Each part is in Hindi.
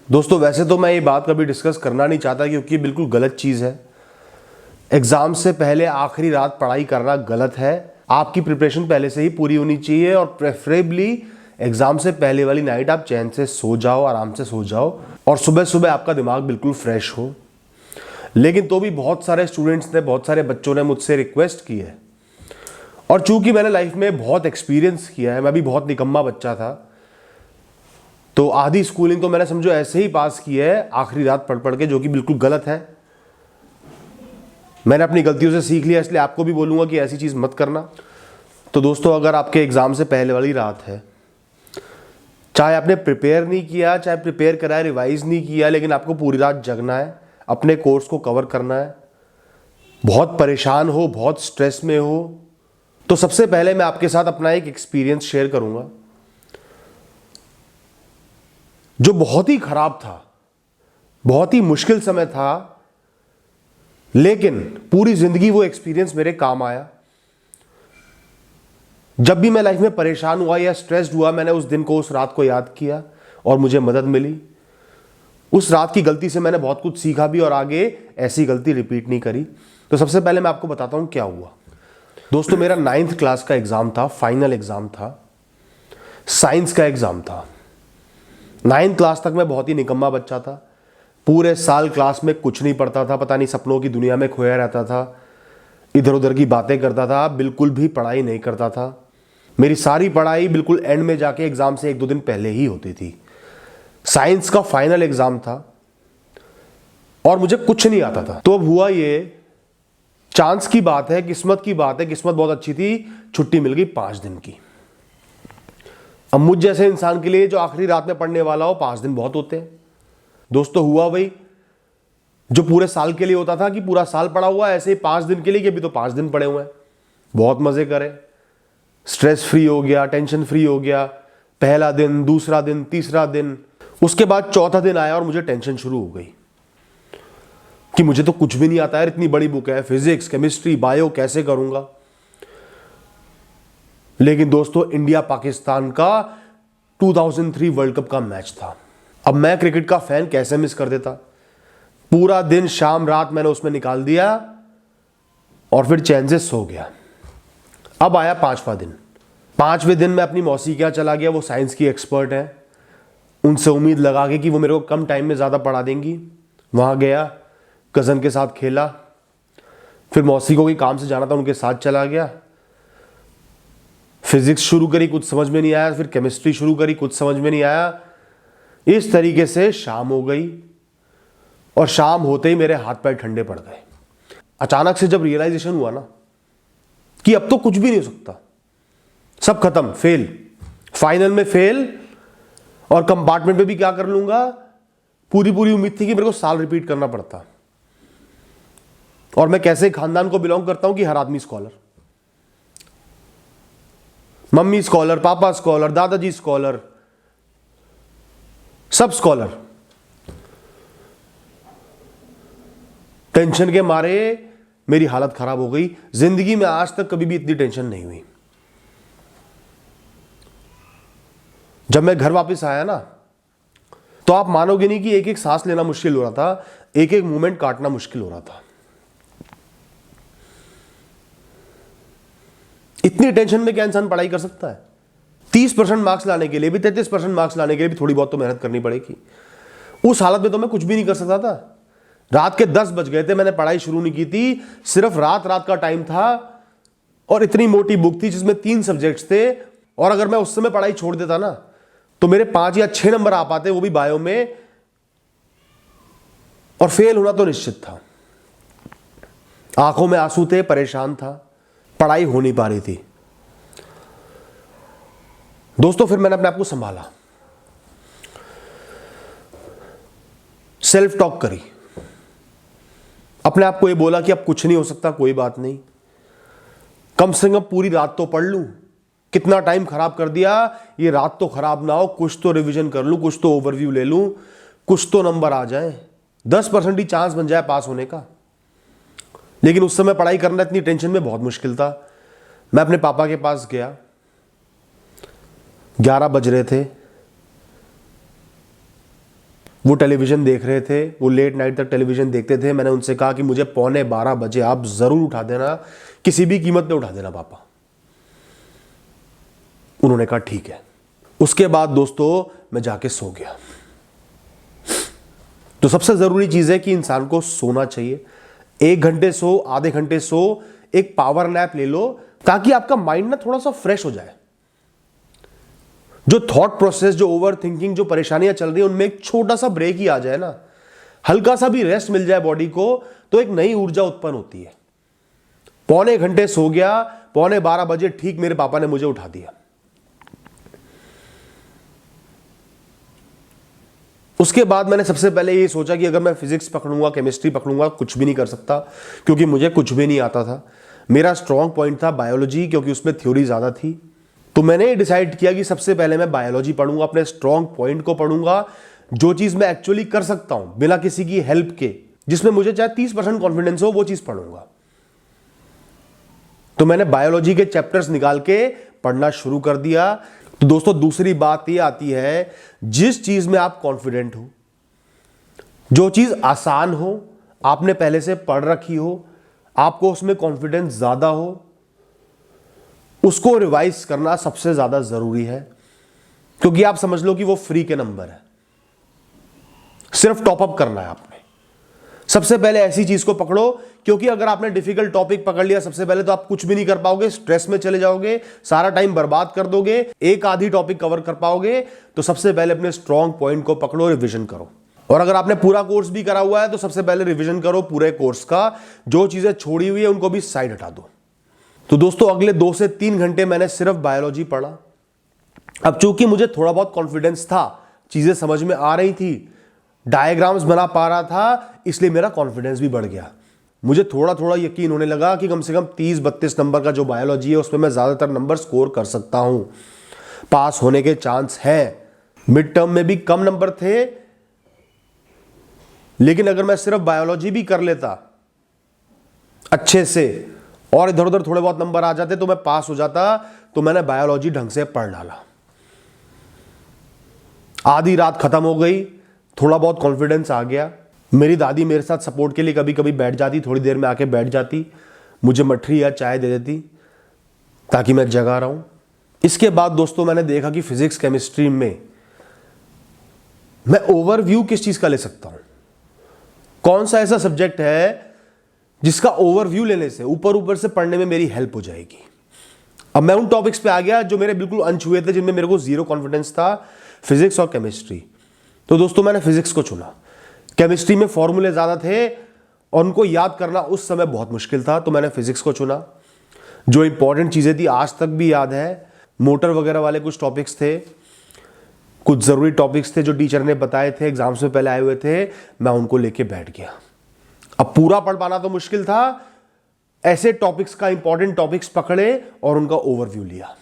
दोस्तों वैसे तो मैं ये बात कभी डिस्कस करना नहीं चाहता क्योंकि ये बिल्कुल गलत चीज़ है। एग्ज़ाम से पहले आखिरी रात पढ़ाई करना गलत है। आपकी प्रिपरेशन पहले से ही पूरी होनी चाहिए और प्रेफरेबली एग्ज़ाम से पहले वाली नाइट आप चैन से सो जाओ, आराम से सो जाओ और सुबह सुबह आपका दिमाग बिल्कुल फ्रेश हो। लेकिन तो भी बहुत सारे स्टूडेंट्स ने, बहुत सारे बच्चों ने मुझसे रिक्वेस्ट की है और चूंकि मैंने लाइफ में बहुत एक्सपीरियंस किया है, मैं भी बहुत निकम्मा बच्चा था, तो आधी स्कूलिंग तो मैंने समझो ऐसे ही पास की है आखिरी रात पढ़ पढ़ के, जो कि बिल्कुल गलत है। मैंने अपनी गलतियों से सीख लिया, इसलिए आपको भी बोलूँगा कि ऐसी चीज़ मत करना। तो दोस्तों अगर आपके एग्ज़ाम से पहले वाली रात है, चाहे आपने प्रिपेयर नहीं किया, चाहे प्रिपेयर करा है, रिवाइज नहीं किया, लेकिन आपको पूरी रात जगना है, अपने कोर्स को कवर करना है, बहुत परेशान हो, बहुत स्ट्रेस में हो, तो सबसे पहले मैं आपके साथ अपना एक एक्सपीरियंस शेयर करूँगा जो बहुत ही खराब था, बहुत ही मुश्किल समय था, लेकिन पूरी जिंदगी वो एक्सपीरियंस मेरे काम आया। जब भी मैं लाइफ में परेशान हुआ या स्ट्रेस्ड हुआ, मैंने उस दिन को, उस रात को याद किया और मुझे मदद मिली। उस रात की गलती से मैंने बहुत कुछ सीखा भी और आगे ऐसी गलती रिपीट नहीं करी। तो सबसे पहले मैं आपको बताता हूं क्या हुआ। दोस्तों मेरा 9th क्लास का एग्जाम था, फाइनल एग्जाम था, साइंस का एग्जाम था। 9th क्लास तक मैं बहुत ही निकम्मा बच्चा था। पूरे साल क्लास में कुछ नहीं पढ़ता था, पता नहीं सपनों की दुनिया में खोया रहता था, इधर उधर की बातें करता था, बिल्कुल भी पढ़ाई नहीं करता था। मेरी सारी पढ़ाई बिल्कुल एंड में जाके एग्जाम से 1-2 दिन पहले ही होती थी। साइंस का फाइनल एग्जाम था और मुझे कुछ नहीं आता था। तो अब हुआ ये, चांस की बात है, किस्मत की बात है, किस्मत बहुत अच्छी थी, छुट्टी मिल गई 5 दिन की। अब मुझ जैसे इंसान के लिए जो आखिरी रात में पढ़ने वाला हो, 5 दिन बहुत होते हैं। दोस्तों हुआ वही जो पूरे साल के लिए होता था कि पूरा साल पड़ा हुआ, ऐसे ही 5 दिन के लिए कि अभी तो 5 दिन पड़े हुए हैं। बहुत मजे करे, स्ट्रेस फ्री हो गया, टेंशन फ्री हो गया। पहला दिन, दूसरा दिन, तीसरा दिन, उसके बाद चौथा दिन आया और मुझे टेंशन शुरू हो गई कि मुझे तो कुछ भी नहीं आता है, इतनी बड़ी बुक है, फिजिक्स, केमिस्ट्री, बायो, कैसे करूंगा। लेकिन दोस्तों इंडिया पाकिस्तान का 2003 वर्ल्ड कप का मैच था। अब मैं क्रिकेट का फैन कैसे मिस कर देता। पूरा दिन, शाम रात मैंने उसमें निकाल दिया और फिर चैन से सो गया। अब आया 5वां दिन। 5वें दिन मैं अपनी मौसी के यहाँ चला गया, वो साइंस की एक्सपर्ट है, उनसे उम्मीद लगा के कि वो मेरे को कम टाइम में ज़्यादा पढ़ा देंगी। वहाँ गया, कज़न के साथ खेला, फिर मौसी को कोई काम से जाना था, उनके साथ चला गया। फिजिक्स शुरू करी, कुछ समझ में नहीं आया, फिर केमिस्ट्री शुरू करी, कुछ समझ में नहीं आया। इस तरीके से शाम हो गई और शाम होते ही मेरे हाथ पैर ठंडे पड़ गए। अचानक से जब रियलाइजेशन हुआ ना कि अब तो कुछ भी नहीं हो सकता, सब खत्म, फेल, फाइनल में फेल, और कंपार्टमेंट में भी क्या कर लूंगा। पूरी पूरी उम्मीद थी कि मेरे को साल रिपीट करना पड़ता। और मैं कैसे खानदान को बिलोंग करता हूं कि हर आदमी स्कॉलर, मम्मी स्कॉलर, पापा स्कॉलर, दादाजी स्कॉलर, सब स्कॉलर। टेंशन के मारे मेरी हालत खराब हो गई। जिंदगी में आज तक कभी भी इतनी टेंशन नहीं हुई। जब मैं घर वापस आया ना, तो आप मानोगे नहीं कि एक एक सांस लेना मुश्किल हो रहा था, एक एक मोमेंट काटना मुश्किल हो रहा था। इतनी टेंशन में क्या इंसान पढ़ाई कर सकता है। 30% मार्क्स लाने के लिए भी, 33% मार्क्स लाने के लिए भी थोड़ी बहुत तो मेहनत करनी पड़ेगी। उस हालत में तो मैं कुछ भी नहीं कर सकता था। रात के 10 बज गए थे, मैंने पढ़ाई शुरू नहीं की थी, सिर्फ रात का टाइम था और इतनी मोटी बुक थी जिसमें 3 सब्जेक्ट्स थे। और अगर मैं उस समय पढ़ाई छोड़ देता ना, तो मेरे 5 या 6 नंबर आ पाते, वो भी बायो में, और फेल होना तो निश्चित था। आंखों में आंसू थे, परेशान था, पढ़ाई हो नहीं पा रही थी। दोस्तों फिर मैंने अपने आप को संभाला, सेल्फ टॉक करी, अपने आप को ये बोला कि अब कुछ नहीं हो सकता, कोई बात नहीं, कम से कम पूरी रात तो पढ़ लूं। कितना टाइम खराब कर दिया, ये रात तो खराब ना हो, कुछ तो रिवीजन कर लूं, कुछ तो ओवरव्यू ले लूं, कुछ तो नंबर आ जाए, 10% ही चांस बन जाए पास होने का। लेकिन उस समय पढ़ाई करना इतनी टेंशन में बहुत मुश्किल था। मैं अपने पापा के पास गया, 11 बज रहे थे, वो टेलीविज़न देख रहे थे, वो लेट नाइट तक टेलीविज़न देखते थे। मैंने उनसे कहा कि मुझे 11:15 आप ज़रूर उठा देना, किसी भी कीमत पे उठा देना पापा। उन्होंने कहा ठीक है। उसके बाद दोस्तों मैं जाके सो गया। तो सबसे ज़रूरी चीज़ है कि इंसान को सोना चाहिए। 1 घंटे सो, आधे घंटे सो, एक पावर नैप ले लो, ताकि आपका माइंड ना थोड़ा सा फ्रेश हो जाए। जो थॉट प्रोसेस, जो ओवर थिंकिंग, जो परेशानियां चल रही है, उनमें एक छोटा सा ब्रेक ही आ जाए ना, हल्का सा भी रेस्ट मिल जाए बॉडी को, तो एक नई ऊर्जा उत्पन्न होती है। 1 घंटे सो गया, 11:15 ठीक मेरे पापा ने मुझे उठा दिया। उसके बाद मैंने सबसे पहले ये सोचा कि अगर मैं फिजिक्स पकड़ूंगा, केमिस्ट्री पकड़ूंगा, कुछ भी नहीं कर सकता, क्योंकि मुझे कुछ भी नहीं आता था। मेरा स्ट्रॉन्ग पॉइंट था बायोलॉजी, क्योंकि उसमें थ्योरी ज़्यादा थी। तो मैंने डिसाइड किया कि सबसे पहले मैं बायोलॉजी पढ़ूंगा, अपने स्ट्रॉन्ग पॉइंट को पढ़ूंगा, जो चीज़ मैं एक्चुअली कर सकता हूं बिना किसी की हेल्प के, जिसमें मुझे चाहे 30% कॉन्फिडेंस हो, वो चीज़ पढ़ूंगा। तो मैंने बायोलॉजी के चैप्टर्स निकाल के पढ़ना शुरू कर दिया। तो दोस्तों दूसरी बात ये आती है, जिस चीज़ में आप कॉन्फिडेंट हो, जो चीज़ आसान हो, आपने पहले से पढ़ रखी हो, आपको उसमें कॉन्फिडेंस ज़्यादा हो, उसको रिवाइज करना सबसे ज़्यादा ज़रूरी है। क्योंकि आप समझ लो कि वो फ्री के नंबर है, सिर्फ टॉपअप करना है आपने। सबसे पहले ऐसी चीज़ को पकड़ो, क्योंकि अगर आपने डिफिकल्ट टॉपिक पकड़ लिया सबसे पहले, तो आप कुछ भी नहीं कर पाओगे, स्ट्रेस में चले जाओगे, सारा टाइम बर्बाद कर दोगे, एक आधी टॉपिक कवर कर पाओगे। तो सबसे पहले अपने स्ट्रॉन्ग पॉइंट को पकड़ो, रिविजन करो। और अगर आपने पूरा कोर्स भी करा हुआ है, तो सबसे पहले रिविजन करो पूरे कोर्स का, जो चीज़ें छोड़ी हुई है उनको भी साइड हटा दो। तो दोस्तों अगले 2 से 3 घंटे मैंने सिर्फ बायोलॉजी पढ़ा। अब चूंकि मुझे थोड़ा बहुत कॉन्फिडेंस था, चीज़ें समझ में आ रही थी, डायग्राम्स बना पा रहा था, इसलिए मेरा कॉन्फिडेंस भी बढ़ गया। मुझे थोड़ा थोड़ा यकीन होने लगा कि कम से कम 30-32 नंबर का जो बायोलॉजी है, उसमें मैं ज़्यादातर नंबर स्कोर कर सकता हूं, पास होने के चांस हैं। मिड टर्म में भी कम नंबर थे, लेकिन अगर मैं सिर्फ बायोलॉजी भी कर लेता अच्छे से और इधर उधर थोड़े बहुत नंबर आ जाते, तो मैं पास हो जाता। तो मैंने बायोलॉजी ढंग से पढ़ डाला। आधी रात खत्म हो गई, थोड़ा बहुत कॉन्फिडेंस आ गया। मेरी दादी मेरे साथ सपोर्ट के लिए कभी कभी बैठ जाती, थोड़ी देर में आके बैठ जाती, मुझे मठरी या चाय दे देती ताकि मैं जगा रहा हूं। इसके बाद दोस्तों मैंने देखा कि फिजिक्स केमिस्ट्री में मैं ओवरव्यू किस चीज का ले सकता हूं, कौन सा ऐसा सब्जेक्ट है जिसका ओवरव्यू लेने से, ऊपर ऊपर से पढ़ने में मेरी हेल्प हो जाएगी। अब मैं उन टॉपिक्स पे आ गया जो मेरे बिल्कुल अनछुए थे, जिनमें मेरे को जीरो कॉन्फिडेंस था, फिजिक्स और केमिस्ट्री। तो दोस्तों मैंने फिजिक्स को चुना। केमिस्ट्री में फॉर्मूले ज़्यादा थे और उनको याद करना उस समय बहुत मुश्किल था, तो मैंने फिजिक्स को चुना। जो इंपॉर्टेंट चीज़ें थी आज तक भी याद है, मोटर वगैरह वाले कुछ टॉपिक्स थे, कुछ ज़रूरी टॉपिक्स थे जो टीचर ने बताए थे, एग्जाम्स में पहले आए हुए थे, मैं उनको लेके बैठ गया। अब पूरा पढ़ पाना तो मुश्किल था, ऐसे टॉपिक्स का इंपॉर्टेंट टॉपिक्स पकड़े और उनका ओवरव्यू लिया।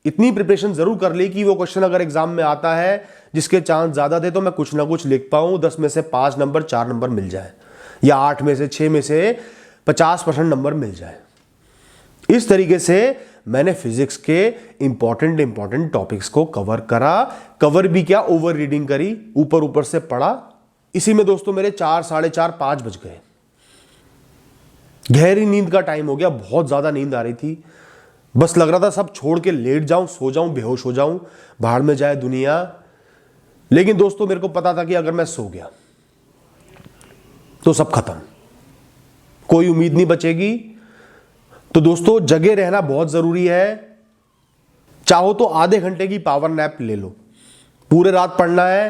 इतनी प्रिपरेशन जरूर कर ली कि वो क्वेश्चन अगर एग्जाम में आता है जिसके चांस ज्यादा थे, तो मैं कुछ ना कुछ लिख पाऊं, 10 में से 5 नंबर 4 नंबर मिल जाए, या 8 में से 6 में से 50% नंबर मिल जाए। इस तरीके से मैंने फिजिक्स के इंपॉर्टेंट टॉपिक्स को कवर करा। कवर भी क्या, ओवर रीडिंग करी, ऊपर ऊपर से पढ़ा। इसी में दोस्तों मेरे 4, 4:30, 5 बज गए। गहरी नींद का टाइम हो गया, बहुत ज्यादा नींद आ रही थी, बस लग रहा था सब छोड़ के लेट जाऊं, सो जाऊं, बेहोश हो जाऊं, भाड़ में जाए दुनिया। लेकिन दोस्तों मेरे को पता था कि अगर मैं सो गया तो सब खत्म, कोई उम्मीद नहीं बचेगी। तो दोस्तों जगे रहना बहुत जरूरी है। चाहो तो आधे घंटे की पावर नैप ले लो, पूरे रात पढ़ना है,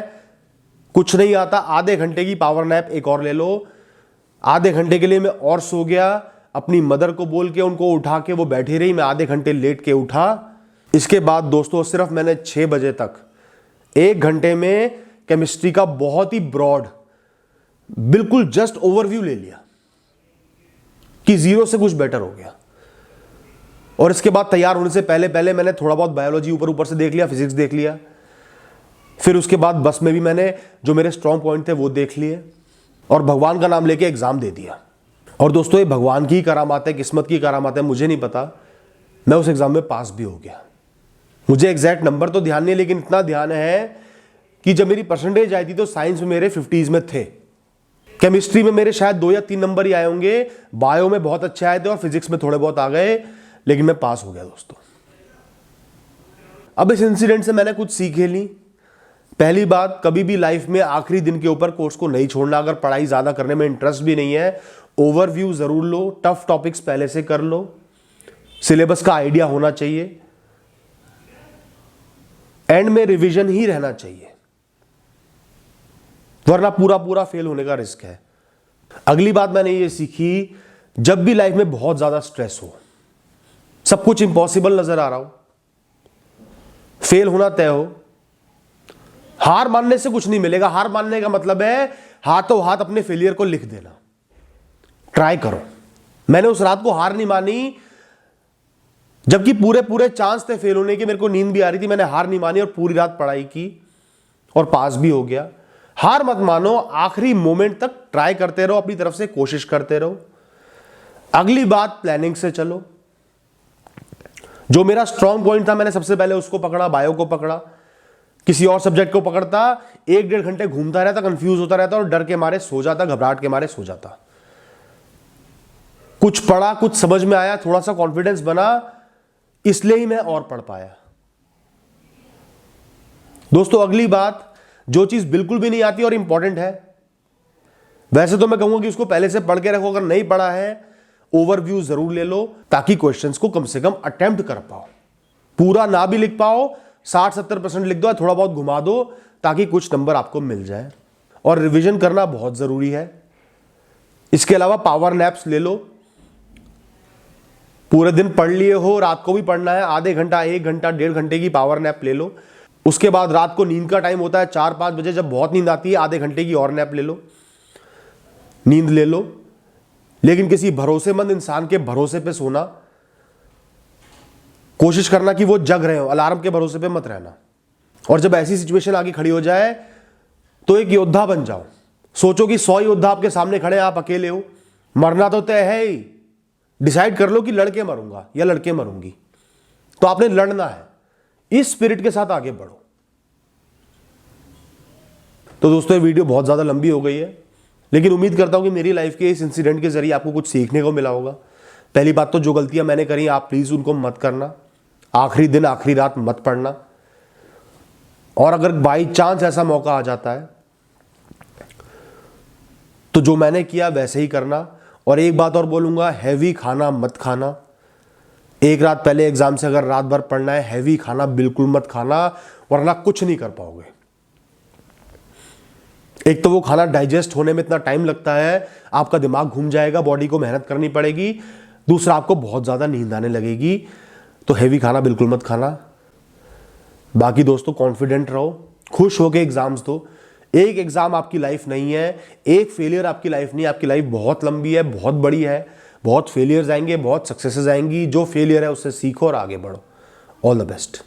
कुछ नहीं आता, आधे घंटे की पावर नैप एक और ले लो। आधे घंटे के लिए मैं और सो गया, अपनी मदर को बोल के उनको उठा के वो बैठी रही, मैं आधे घंटे लेट के उठा। इसके बाद दोस्तों सिर्फ मैंने 6 बजे तक 1 घंटे में केमिस्ट्री का बहुत ही ब्रॉड, बिल्कुल जस्ट ओवरव्यू ले लिया कि 0 से कुछ बेटर हो गया। और इसके बाद तैयार होने से पहले पहले मैंने थोड़ा बहुत बायोलॉजी ऊपर ऊपर से देख लिया, फिजिक्स देख लिया। फिर उसके बाद बस में भी मैंने जो मेरे स्ट्रॉन्ग पॉइंट थे वो देख लिए और भगवान का नाम लेके एग्जाम दे दिया। और दोस्तों ये भगवान की करामात है, किस्मत की करामात है, मुझे नहीं पता, मैं उस एग्जाम में पास भी हो गया। मुझे एग्जैक्ट नंबर तो ध्यान नहीं, लेकिन इतना ध्यान है कि जब मेरी परसेंटेज आई थी तो साइंस में मेरे 50s में थे, केमिस्ट्री में मेरे शायद 2 या 3 नंबर ही आए होंगे, बायो में बहुत अच्छे आए थे और फिजिक्स में थोड़े बहुत आ गए, लेकिन मैं पास हो गया दोस्तों। अब इस इंसिडेंट से मैंने कुछ सीखे ली। पहली बात, कभी भी लाइफ में आखिरी दिन के ऊपर कोर्स को नहीं छोड़ना। अगर पढ़ाई ज्यादा करने में इंटरेस्ट भी नहीं है, ओवरव्यू जरूर लो, टफ टॉपिक्स पहले से कर लो, सिलेबस का आइडिया होना चाहिए, एंड में रिवीजन ही रहना चाहिए, वरना पूरा पूरा फेल होने का रिस्क है। अगली बात मैंने ये सीखी, जब भी लाइफ में बहुत ज्यादा स्ट्रेस हो, सब कुछ इंपॉसिबल नजर आ रहा हो, फेल होना तय हो, हार मानने से कुछ नहीं मिलेगा। हार मानने का मतलब है हाथों हाथ अपने फेलियर को लिख देना। ट्राई करो। मैंने उस रात को हार नहीं मानी, जबकि पूरे पूरे चांस थे फेल होने के, मेरे को नींद भी आ रही थी, मैंने हार नहीं मानी और पूरी रात पढ़ाई की और पास भी हो गया। हार मत मानो, आखिरी मोमेंट तक ट्राई करते रहो, अपनी तरफ से कोशिश करते रहो। अगली बात, प्लानिंग से चलो। जो मेरा स्ट्रॉन्ग पॉइंट था मैंने सबसे पहले उसको पकड़ा, बायो को पकड़ा। किसी और सब्जेक्ट को पकड़ता, 1-1.5 घंटे घूमता रहता, कंफ्यूज होता रहता और डर के मारे सो जाता, घबराहट के मारे सो जाता। कुछ पढ़ा, कुछ समझ में आया, थोड़ा सा कॉन्फिडेंस बना, इसलिए ही मैं और पढ़ पाया। दोस्तों अगली बात, जो चीज बिल्कुल भी नहीं आती और इंपॉर्टेंट है, वैसे तो मैं कहूंगा कि उसको पहले से पढ़ के रखो। अगर नहीं पढ़ा है, ओवरव्यू जरूर ले लो, ताकि क्वेश्चंस को कम से कम अटेम्प्ट कर पाओ। पूरा ना भी लिख पाओ, 60-70% लिख दो, थोड़ा बहुत घुमा दो, ताकि कुछ नंबर आपको मिल जाए। और रिवीजन करना बहुत जरूरी है। इसके अलावा पावर नैप्स ले लो। पूरे दिन पढ़ लिए हो, रात को भी पढ़ना है, आधे घंटा, 1 घंटा, 1.5 घंटे की पावर नैप ले लो। उसके बाद रात को नींद का टाइम होता है 4-5 बजे, जब बहुत नींद आती है, आधे घंटे की और नैप ले लो, नींद ले लो। लेकिन किसी भरोसेमंद इंसान के भरोसे पे सोना, कोशिश करना कि वो जग रहे हो, अलार्म के भरोसे पे मत रहना। और जब ऐसी सिचुएशन आगे खड़ी हो जाए तो एक योद्धा बन जाओ। सोचो कि 100 योद्धा आपके सामने खड़े हैं, आप अकेले हो, मरना तो तय है ही। डिसाइड कर लो कि लड़के मरूंगा या लड़के मरूंगी, तो आपने लड़ना है। इस स्पिरिट के साथ आगे बढ़ो। तो दोस्तों ये वीडियो बहुत ज्यादा लंबी हो गई है, लेकिन उम्मीद करता हूं कि मेरी लाइफ के इस इंसिडेंट के जरिए आपको कुछ सीखने को मिला होगा। पहली बात तो, जो गलतियां मैंने करी आप प्लीज उनको मत करना। आखिरी दिन, आखिरी रात मत पढ़ना। और अगर बाई चांस ऐसा मौका आ जाता है तो जो मैंने किया वैसे ही करना। और एक बात और बोलूंगा, हैवी खाना मत खाना। एक रात पहले एग्जाम से अगर रात भर पढ़ना है, हैवी खाना बिल्कुल मत खाना, वरना कुछ नहीं कर पाओगे। एक तो वो खाना डाइजेस्ट होने में इतना टाइम लगता है, आपका दिमाग घूम जाएगा, बॉडी को मेहनत करनी पड़ेगी। दूसरा, आपको बहुत ज्यादा नींद आने लगेगी। तो हैवी खाना बिल्कुल मत खाना। बाकी दोस्तों, कॉन्फिडेंट रहो, खुश होकर एग्जाम्स दो। एक एग्जाम आपकी लाइफ नहीं है, एक फेलियर आपकी लाइफ नहीं है। आपकी लाइफ बहुत लंबी है, बहुत बड़ी है, बहुत फेलियर्स आएंगे, बहुत सक्सेसेस आएंगी। जो फेलियर है उससे सीखो और आगे बढ़ो। All the best.